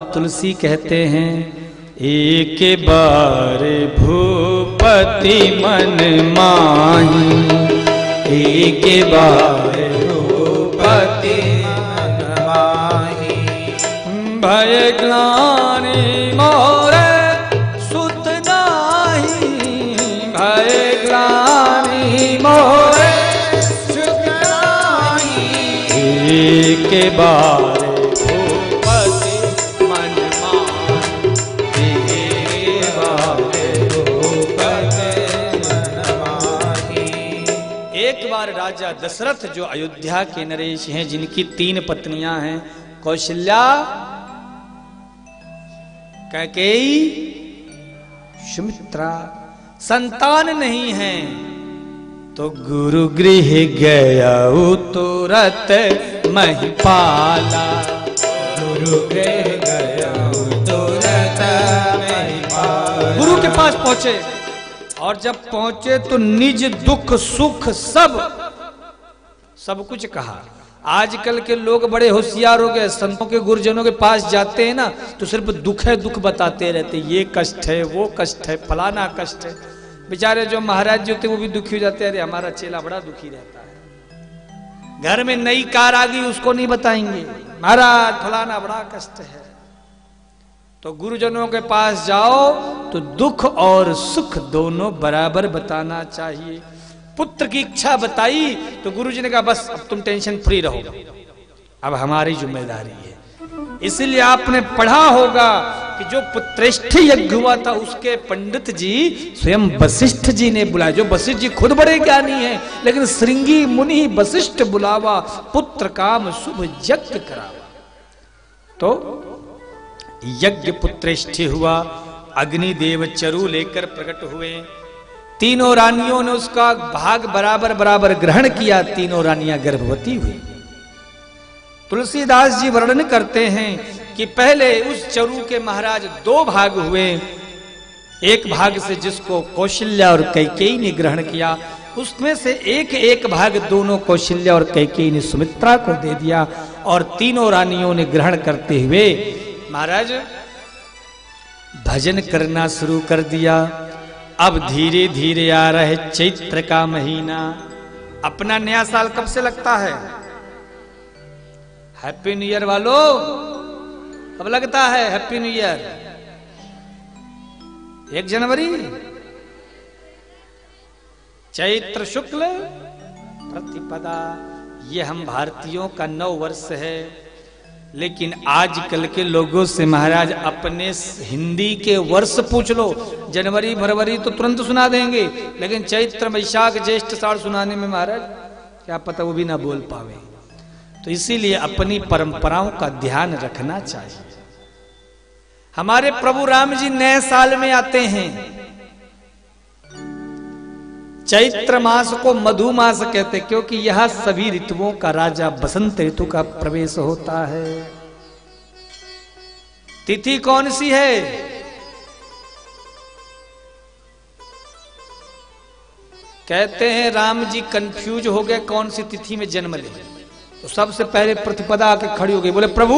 तुलसी कहते हैं, एक बार भूपति मन माही, एक बार भूपति मन माही, भय ग्लानि मोरे सुत नाही, भय ग्लानि मोरे सुत नाही, एक बार राजा दशरथ जो अयोध्या के नरेश हैं, जिनकी 3 पत्नियां हैं, कौशल्या, कैकेयी, सुमित्रा, संतान नहीं है तो गुरु गृह गया तुरत महिपाला, गुरु गृह गया तुरत महिपाला। गुरु के पास पहुंचे और जब पहुंचे तो निज दुख सुख सब कुछ कहा। आजकल के लोग बड़े होशियार हो गए, संतों के गुरुजनों के पास जाते हैं ना तो सिर्फ दुख है दुख बताते रहते, ये कष्ट है वो कष्ट है फलाना कष्ट है। बेचारे जो महाराज जी होते वो भी दुखी हो जाते हैं, अरे हमारा चेला बड़ा दुखी रहता है। घर में नई कार आ गई उसको नहीं बताएंगे, महाराज फलाना बड़ा कष्ट है। तो गुरुजनों के पास जाओ तो दुख और सुख दोनों बराबर बताना चाहिए। पुत्र की इच्छा बताई तो गुरुजी ने कहा बस अब तुम टेंशन फ्री रहो, अब हमारी जिम्मेदारी है। इसलिए आपने पढ़ा होगा कि जो पुत्रेष्ठ यज्ञ हुआ था उसके पंडित जी स्वयं वशिष्ठ जी ने बुलाया, जो वशिष्ठ जी खुद बड़े ज्ञानी हैं, लेकिन श्रृंगी मुनि वशिष्ठ बुलावा, पुत्र काम शुभ यज्ञ करावा। तो यज्ञ पुत्रेष्ठ हुआ, अग्निदेव चरु लेकर प्रकट हुए, तीनों रानियों ने उसका भाग बराबर बराबर ग्रहण किया, तीनों रानियां गर्भवती हुई। तुलसीदास जी वर्णन करते हैं कि पहले उस चरु के महाराज 2 भाग हुए, एक भाग से जिसको कौशल्या और कैकेयी ने ग्रहण किया, उसमें से एक भाग दोनों कौशल्या और कैकेयी ने सुमित्रा को दे दिया, और तीनों रानियों ने ग्रहण करते हुए महाराज भजन करना शुरू कर दिया। अब धीरे धीरे आ रहे चैत्र का महीना। अपना नया साल कब से लगता है? हैप्पी न्यू ईयर वालों, कब लगता है हैप्पी न्यू ईयर? 1 जनवरी, चैत्र शुक्ल प्रतिपदा। ये हम भारतीयों का 9 वर्ष है। लेकिन आजकल के लोगों से महाराज अपने हिंदी के वर्ष पूछ लो, जनवरी फरवरी तो तुरंत सुना देंगे, लेकिन चैत्र वैशाख ज्येष्ठ साढ़ सुनाने में महाराज क्या पता वो भी ना बोल पावे। तो इसीलिए अपनी परंपराओं का ध्यान रखना चाहिए। हमारे प्रभु राम जी नए साल में आते हैं। चैत्र मास को मधु मास कहते, क्योंकि यह सभी ऋतुओं का राजा बसंत ऋतु का प्रवेश होता है। तिथि कौन सी है? कहते हैं राम जी कंफ्यूज हो गए कौन सी तिथि में जन्म ले, तो सबसे पहले प्रतिपदा आके खड़ी हो गई, बोले प्रभु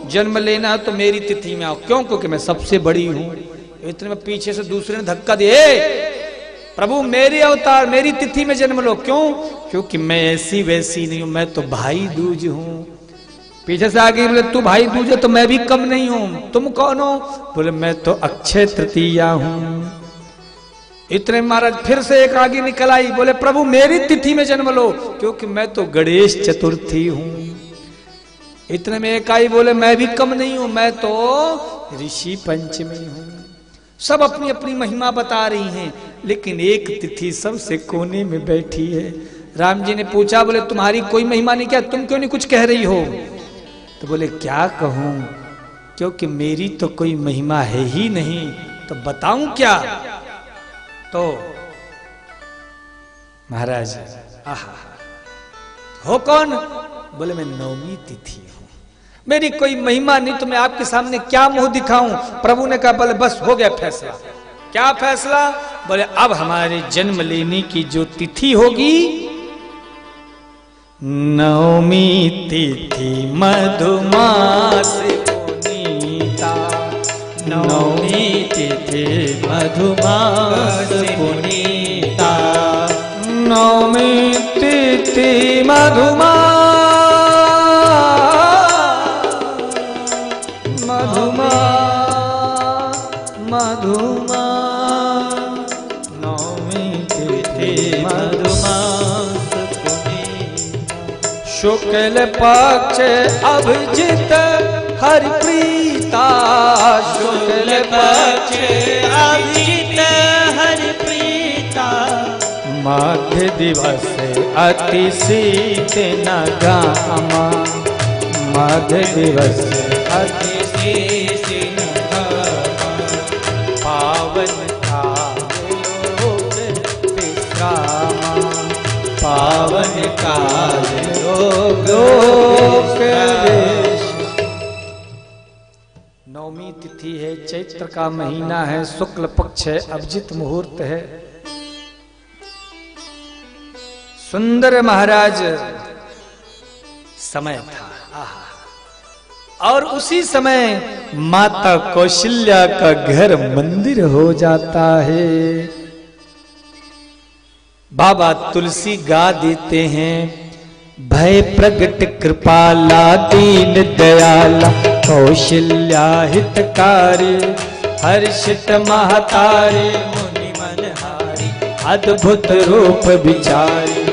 जन्म लेना है तो मेरी तिथि में आओ। क्यों? क्योंकि मैं सबसे बड़ी हूं। इतने में पीछे से दूसरे ने धक्का दिए, प्रभु मेरे अवतार मेरी तिथि में जन्म लो। क्यों? क्योंकि मैं ऐसी वैसी नहीं हूं, मैं तो भाई दूज हूं। पीछे से आगे बोले तू भाई दूज है तो मैं भी कम नहीं हूं, तुम कौन हो? बोले मैं तो अक्षय तृतीया हूं। इतने महाराज फिर से एक आगे निकल आई, बोले प्रभु मेरी तिथि में जन्म लो, क्योंकि मैं तो गणेश चतुर्थी हूं। इतने में एक आई, बोले मैं भी कम नहीं हूं, मैं तो ऋषि पंचमी हूं। सब अपनी अपनी महिमा बता रही हैं, लेकिन एक तिथि सबसे कोने में बैठी है। राम जी ने पूछा, बोले तुम्हारी कोई महिमा नहीं क्या? तुम क्यों नहीं कुछ कह रही हो? तो बोले क्या कहूं, क्योंकि मेरी तो कोई महिमा है ही नहीं, तो बताऊं क्या? तो महाराज आहा हो कौन? बोले मैं 9वीं तिथि हूं, मेरी कोई महिमा नहीं, तो मैं आपके सामने क्या मुंह दिखाऊं? प्रभु ने कहा बोले बस हो गया फैसला। क्या फैसला? बोले अब हमारे जन्म लेने की जो तिथि होगी, 9वीं तिथि मधुमास पुनीता, नवमी तिथि मधुमास पुनीता। नवमी तिथि मधुमास नवमी तिथि मधुमास पुनीता। शुक्ल पक्ष अभिजित हरिप्रीता। शुक्ल पक्ष अभिजित हरिप्रीता। मध्य दिवस अति शीत नगामा। मध्य दिवस अति शीत नगामा। पावन काल विश्रामा। पावन काल लोक नवमी तिथि है, चैत्र का महीना है, शुक्ल पक्ष है, अभिजित मुहूर्त है। सुंदर महाराज समय था। और उसी समय माता कौशल्या का घर मंदिर हो जाता है। बाबा तुलसी गा देते हैं, भय प्रगट कृपाला दीन दयाला कौशल्या हितकारी हर्षित महतारी मुनि मनहारी अद्भुत रूप विचारी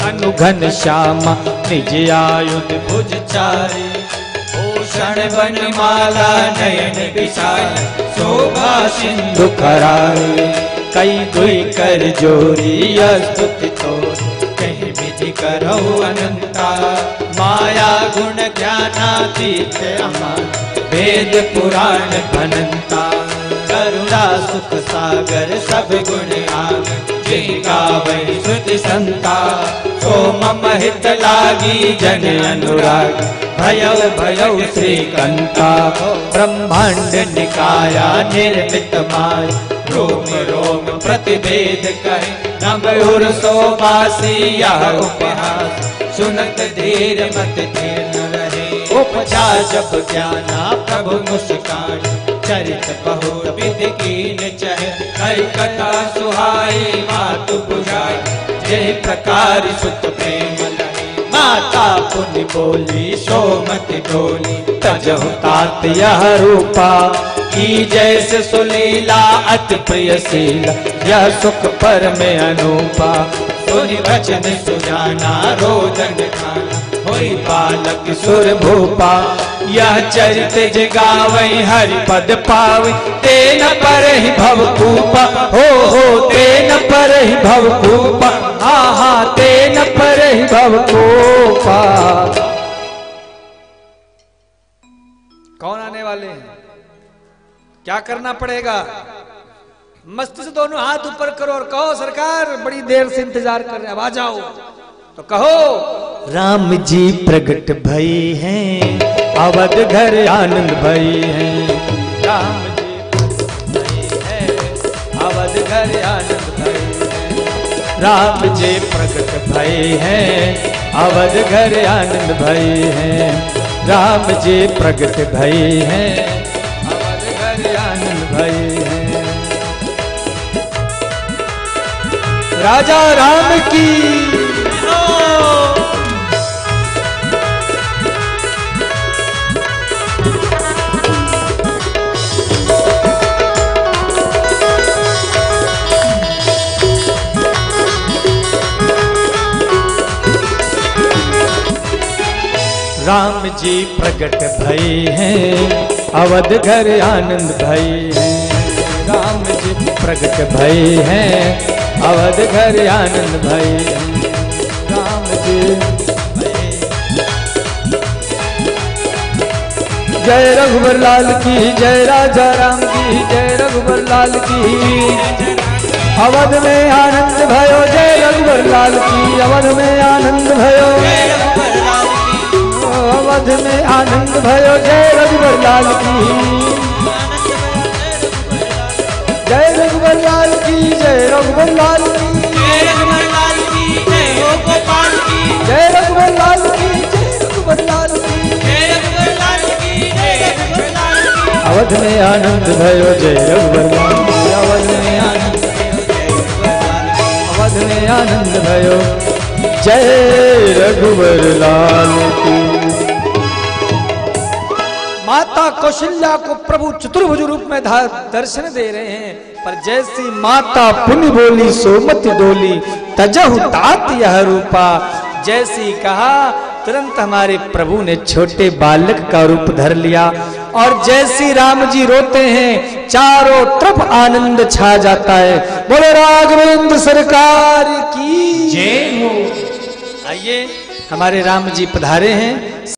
अनुघन श्यामा निज आयुध भुजचारी। भूषण बनमाला नयन विशाल शोभा सिंधु करारे कई दुई कर जोरी स्तुति तो कहीं विधि करो अनंता। माया गुण ज्ञानातीत अमर वेद पुराण अनंता। करुणा सुख सागर सब गुण आग गावै श्रुति संता। सोम महित लागी जन अनुराग भयौ भयौ श्रीकंता। ब्रह्मांड निकाया निर्मित माय रोम रोम प्रतिवेद कहे नवयुर सोमासी यह उपहास। सुनत धीर मत धीर न रहे उपजा जब ज्ञाना प्रभु मुस्कान। चरित बहुत विधि कीन चहे हर कथा सुहाई मातु बुझाई। जय प्रकार सुत प्रेम लहे माता पुण्य बोली सोमति डोली। तजहु तात यह रूपा की जैसे सुलीला अति प्रियशीला। यह सुख पर में अनूपा सुनि वचन सुजाना रोदन खाना। होई बालक सुर भूपा यह चरित जगावई हरि पद पावे। तेन पर ही भव कूपा हो तेन पर ही भव कूपा। हा तेन पर ही भव कूपा। कौन आने वाले हैं? क्या करना पड़ेगा? मस्ती से दोनों हाथ ऊपर करो और कहो सरकार बड़ी देर से इंतजार कर रहे हैं, अब आ जाओ। तो कहो राम जी प्रगट भई हैं अवध घर आनंद भई हैं। राम जी प्रगट भई हैं अवध घर आनंद भई हैं। राम जी प्रगट भई हैं अवध घर आनंद भई हैं। राम जी प्रगट भई हैं अवध घर आनंद भई हैं। राजा राम की राम जी प्रगट भई हैं अवध घर आनंद भई हैं। राम जी प्रगट भई हैं अवध घर आनंद भई हैं। राम जी जय रघुबर लाल की जय राजा राम की जय रघुबर लाल की। अवध में आनंद भयो जय रघुबर लाल की। अवध में आनंद भयो अवध में आनंद भयो जय रघुबर लाल की। जय रघुबर लाल की जय रघुबर लाल की। जय रघुबर लाल की जय हो गोपाल की। जय रघुबर लाल की जय रघुबर लाल की। जय रघुबर लाल की जय अवध में आनंद भयो जय रघुवर लाल की। अवध में आनंद, अवध में आनंद भयो जय रघुवर लाल की। माता कौशल्या को प्रभु चतुर्भुज रूप में दर्शन दे रहे हैं, पर जैसी माता पुण्य बोली सोमति डोली तजहु तात यह रूपा। जैसी कहा तुरंत हमारे प्रभु ने छोटे बालक का रूप धर लिया, और जैसी राम जी रोते हैं चारों तरफ आनंद छा जाता है। बोले राघवेंद्र सरकार की जय हो। आइए हमारे राम जी पधारे हैं।